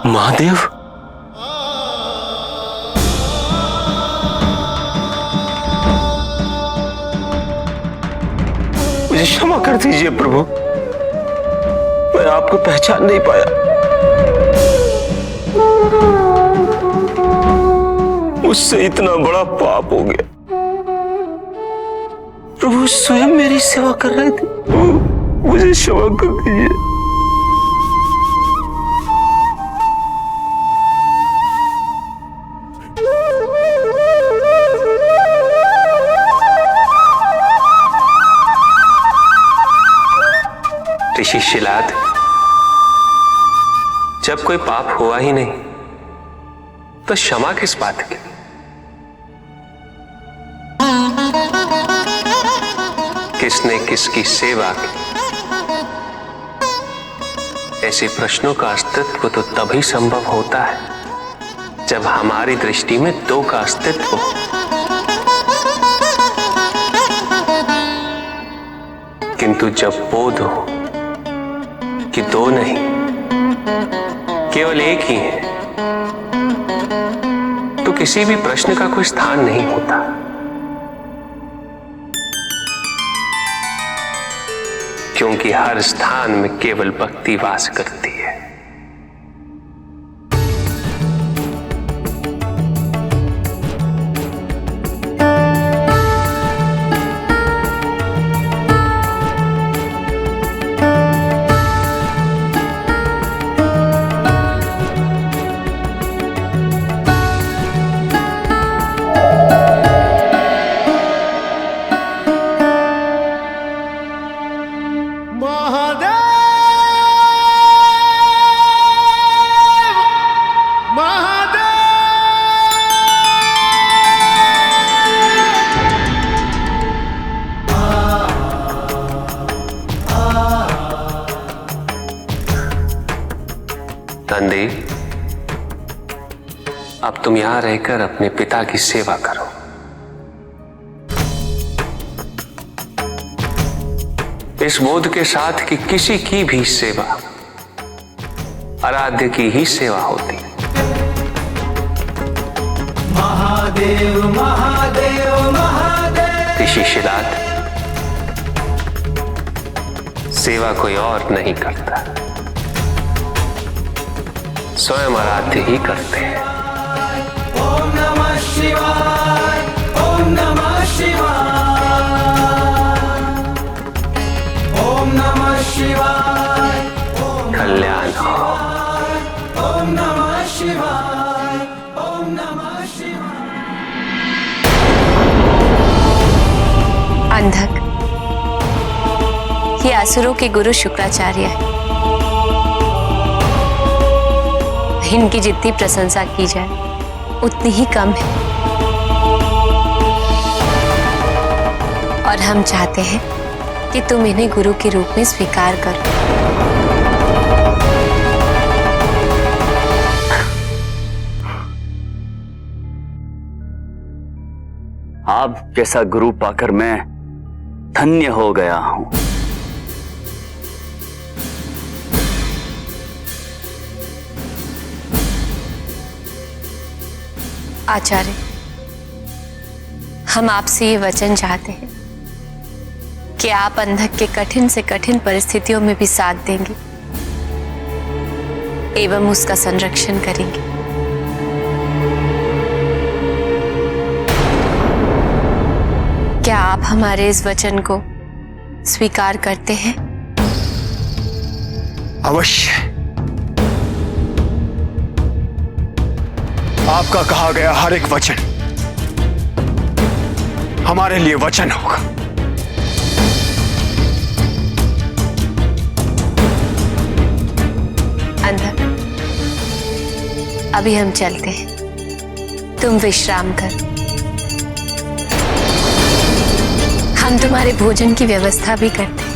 महादेव, मुझे क्षमा कर दीजिए प्रभु, मैं आपको पहचान नहीं पाया। मुझसे इतना बड़ा पाप हो गया। प्रभु स्वयं मेरी सेवा कर रहे थे, मुझे क्षमा कर दीजिए। ऋषि शिलाद, जब कोई पाप हुआ ही नहीं तो क्षमा किस बात की? किसने किसकी सेवा की? ऐसे प्रश्नों का अस्तित्व तो तभी संभव होता है जब हमारी दृष्टि में दो का अस्तित्व हो। किंतु जब बोध हो कि दो नहीं, केवल एक ही है, तो किसी भी प्रश्न का कोई स्थान नहीं होता। क्योंकि हर स्थान में केवल भक्ति वास करती है। नंदी, अब तुम यहां रहकर अपने पिता की सेवा करो। इस बोध के साथ कि किसी की भी सेवा आराध्य की ही सेवा होती। महादेव महादेव महादेव। ऋषि शिलाद, सेवा कोई और नहीं करता, स्वयं आराध्य ही करते हैं। ओम नमः शिवाय, ओम नमः शिवाय, ओम नमः शिवाय, कल्याण हो। ओम नमः शिवाय, ओम नमः शिवाय। अंधक, ये असुरों के गुरु शुक्राचार्य है। इनकी जितनी प्रशंसा की जाए उतनी ही कम है, और हम चाहते हैं कि तुम इन्हें गुरु के रूप में स्वीकार करो। आप जैसा गुरु पाकर मैं धन्य हो गया हूं। आचार्य, हम आपसे ये वचन चाहते हैं कि आप अंधक के कठिन से कठिन परिस्थितियों में भी साथ देंगे एवं उसका संरक्षण करेंगे। क्या आप हमारे इस वचन को स्वीकार करते हैं? अवश्य। आपका कहा गया हर एक वचन हमारे लिए वचन होगा। अंधक, अभी हम चलते हैं, तुम विश्राम कर। हम तुम्हारे भोजन की व्यवस्था भी करते हैं।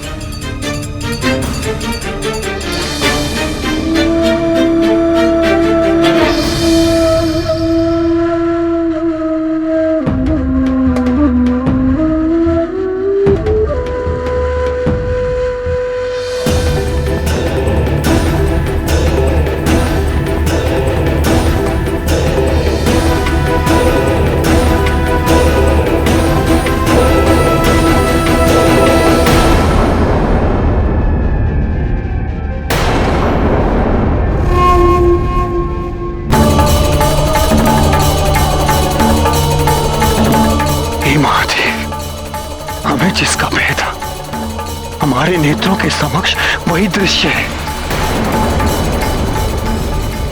हमारे नेत्रों के समक्ष वही दृश्य है।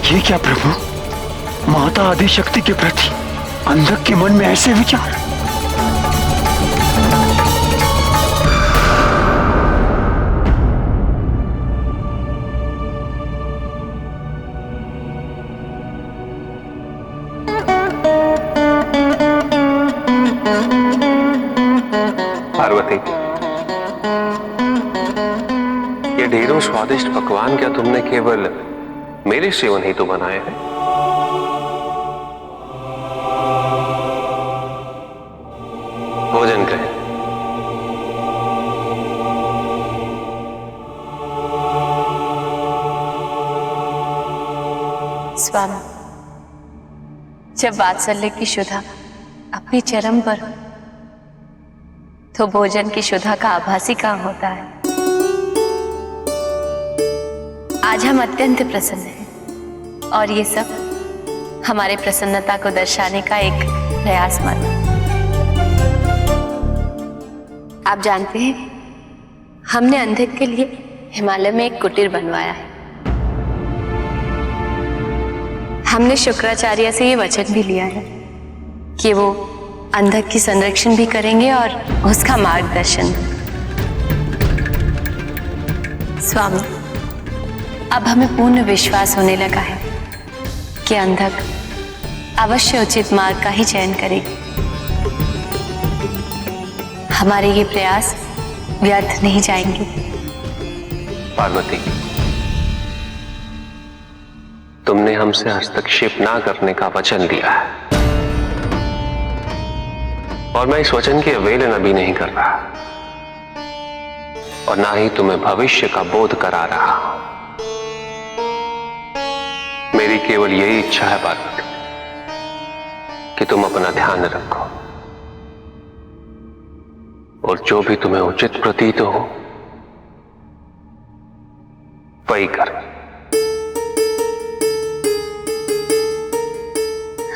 ये क्या प्रभु, माता आदिशक्ति के प्रति अंधक के मन में ऐसे विचार? पार्वती, ये ढेरों स्वादिष्ट पकवान क्या तुमने केवल मेरे सेवन ही तो बनाए हैं? भोजन करें। स्वामी, जब वात्सल्य की शुद्धा अपनी चरम पर हो, तो भोजन की शुद्धा का आभास ही कहां होता है। आज हम अत्यंत प्रसन्न हैं और ये सब हमारे प्रसन्नता को दर्शाने का एक प्रयास मानो। आप जानते हैं, हमने अंधक के लिए हिमालय में एक कुटीर बनवाया है। हमने शुक्राचार्य से ये वचन भी लिया है कि वो अंधक की संरक्षण भी करेंगे और उसका मार्गदर्शन भी। स्वामी, अब हमें पूर्ण विश्वास होने लगा है कि अंधक अवश्य उचित मार्ग का ही चयन करेगी। हमारे ये प्रयास व्यर्थ नहीं जाएंगे। पार्वती, तुमने हमसे हस्तक्षेप ना करने का वचन दिया है और मैं इस वचन की अवहेलना भी नहीं कर रहा और ना ही तुम्हें भविष्य का बोध करा रहा हूं। मेरी केवल यही इच्छा है पार्वती कि तुम अपना ध्यान रखो और जो भी तुम्हें उचित प्रतीत हो वही करो।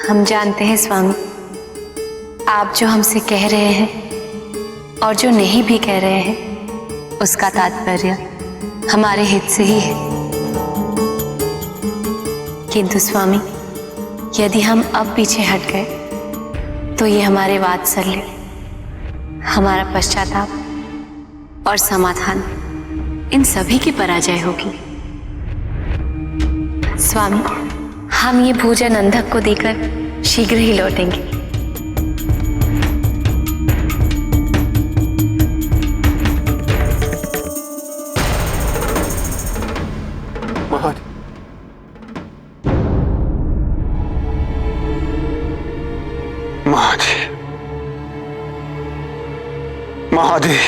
हम जानते हैं स्वामी, आप जो हमसे कह रहे हैं और जो नहीं भी कह रहे हैं, उसका तात्पर्य हमारे हित से ही है। किंतु स्वामी, यदि हम अब पीछे हट गए तो ये हमारे वात्सल्य, हमारा पश्चाताप और समाधान, इन सभी की पराजय होगी। स्वामी, हम ये भोजन अंधक को देकर शीघ्र ही लौटेंगे। महादेव, महादेव,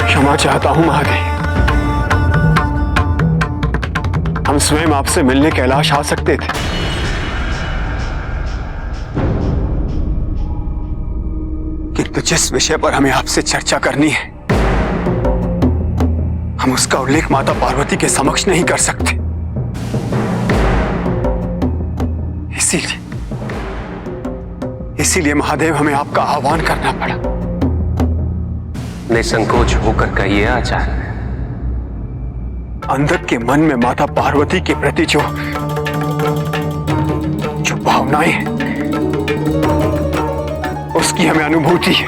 क्षमा चाहता हूं महादेव। हम स्वयं आपसे मिलने कैलाश आ सकते थे, किंतु जिस विषय पर हमें आपसे चर्चा करनी है, हम उसका उल्लेख माता पार्वती के समक्ष नहीं कर सकते। इसीलिए महादेव, हमें आपका आह्वान करना पड़ा। निसंकोच होकर कहिए आचार्य। अंधक के मन में माता पार्वती के प्रति जो भावनाएं हैं, उसकी हमें अनुभूति है।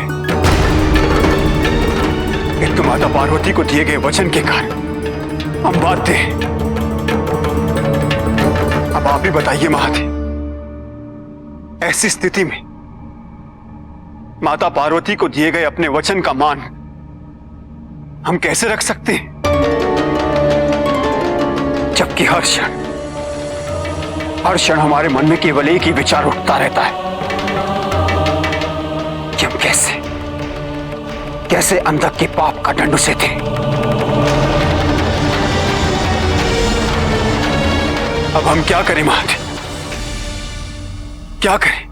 किंतु माता पार्वती को दिए गए वचन के कारण हम बाध्य हैं। अब आप ही बताइए महादेव, ऐसी स्थिति में माता पार्वती को दिए गए अपने वचन का मान हम कैसे रख सकते हैं, जबकि हर क्षण हमारे मन में केवल एक ही विचार उठता रहता है कि हम कैसे अंधक के पाप का दंड उसे दें। अब हम क्या करें महादेव, क्या करें?